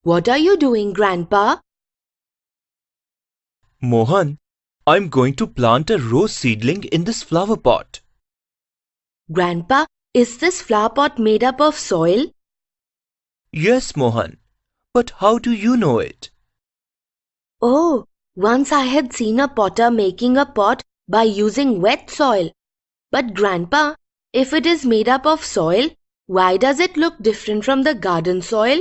What are you doing, Grandpa? Mohan, I'm going to plant a rose seedling in this flower pot. Grandpa, is this flower pot made up of soil? Yes, Mohan. But how do you know it? Oh, once I had seen a potter making a pot by using wet soil. But Grandpa, if it is made up of soil, why does it look different from the garden soil?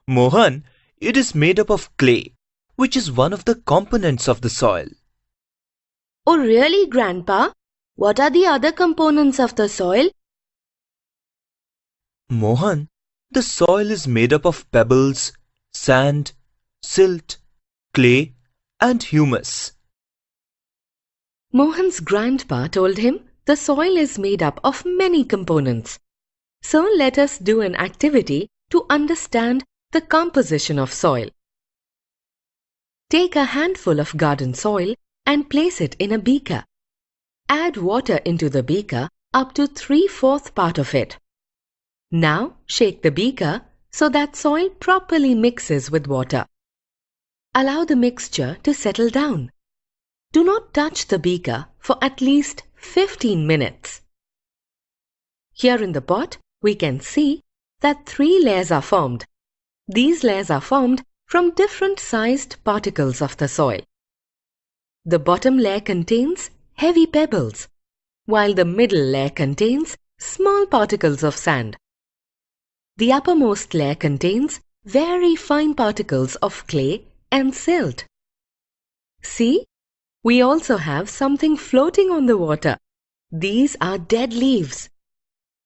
Mohan, it is made up of clay, which is one of the components of the soil. Oh really, Grandpa? What are the other components of the soil? Mohan, the soil is made up of pebbles, sand, silt, clay, and humus. Mohan's grandpa told him the soil is made up of many components. So let us do an activity to understand the composition of soil. Take a handful of garden soil and place it in a beaker. Add water into the beaker up to 3/4 part of it. Now shake the beaker so that soil properly mixes with water. Allow the mixture to settle down. Do not touch the beaker for at least 15 minutes. Here in the pot, we can see that 3 layers are formed. These layers are formed from different sized particles of the soil. The bottom layer contains heavy pebbles, while the middle layer contains small particles of sand. The uppermost layer contains very fine particles of clay and silt. See? We also have something floating on the water. These are dead leaves.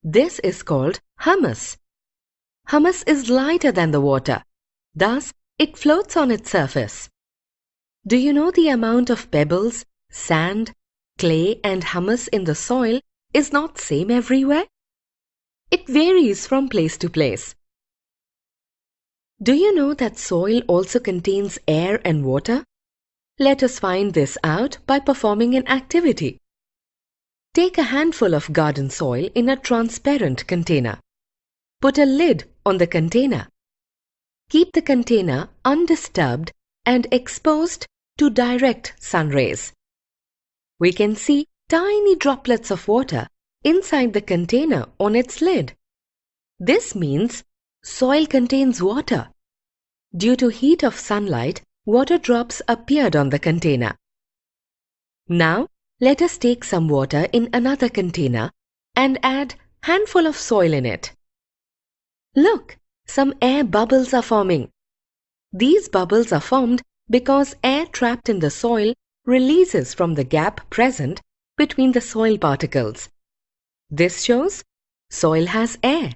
This is called humus. Humus is lighter than the water. Thus, it floats on its surface. Do you know the amount of pebbles, sand, clay and humus in the soil is not same everywhere? It varies from place to place. Do you know that soil also contains air and water? Let us find this out by performing an activity. Take a handful of garden soil in a transparent container. Put a lid on the container. Keep the container undisturbed and exposed to direct sun rays. We can see tiny droplets of water inside the container on its lid. This means soil contains water. Due to heat of sunlight, water drops appeared on the container. Now, let us take some water in another container and add a handful of soil in it. Look, some air bubbles are forming. These bubbles are formed because air trapped in the soil releases from the gap present between the soil particles. This shows soil has air.